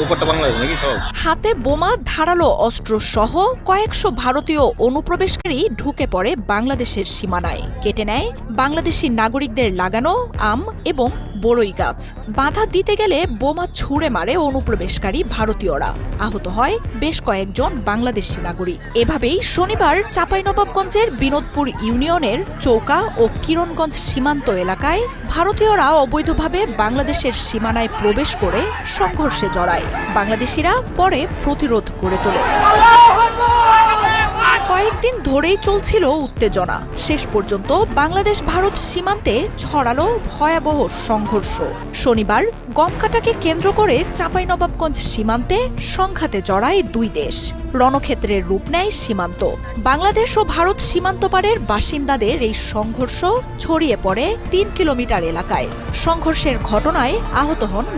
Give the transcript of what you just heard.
উপরটা বাংলাদেশ নাকি সব? হাতে বোমা, ধারালো অস্ত্র সহ কয়েকশো ভারতীয় অনুপ্রবেশকারী ঢুকে পড়ে বাংলাদেশের সীমানায়, কেটে নেয় বাংলাদেশি নাগরিকদের লাগানো আম এবং বড়ই গাছ। বাধা দিতে গেলে বোমা ছুঁড়ে মারে অনুপ্রবেশকারী ভারতীয়রা, আহত হয় বেশ কয়েকজন বাংলাদেশি নাগরিক। এভাবেই শনিবার চাঁপাইনবাবগঞ্জের বিনোদপুর ইউনিয়নের চৌকা ও কিরণগঞ্জ সীমান্ত এলাকায় ভারতীয়রা অবৈধভাবে বাংলাদেশের সীমানায় প্রবেশ করে সংঘর্ষে জড়ায়। বাংলাদেশিরা পরে প্রতিরোধ গড়ে তোলে। কয়েকদিন ধরেই চলছিল উত্তেজনা। শেষ পর্যন্ত বাংলাদেশ ভারত সীমান্তে ছড়ালো ভয়াবহ সংঘর্ষ। শনিবার গমকাটাকে কেন্দ্র করে চাঁপাইনবাবগঞ্জ সীমান্তে সংঘাতে জড়ায় দুই দেশ। রণক্ষেত্রের রূপ নেয় সীমান্ত। বাংলাদেশ ও ভারত সীমান্ত পারের বাসিন্দাদের এই সংঘর্ষ ছড়িয়ে পড়ে ৩ কিলোমিটার এলাকায়। সংঘর্ষের ঘটনায় আহত হন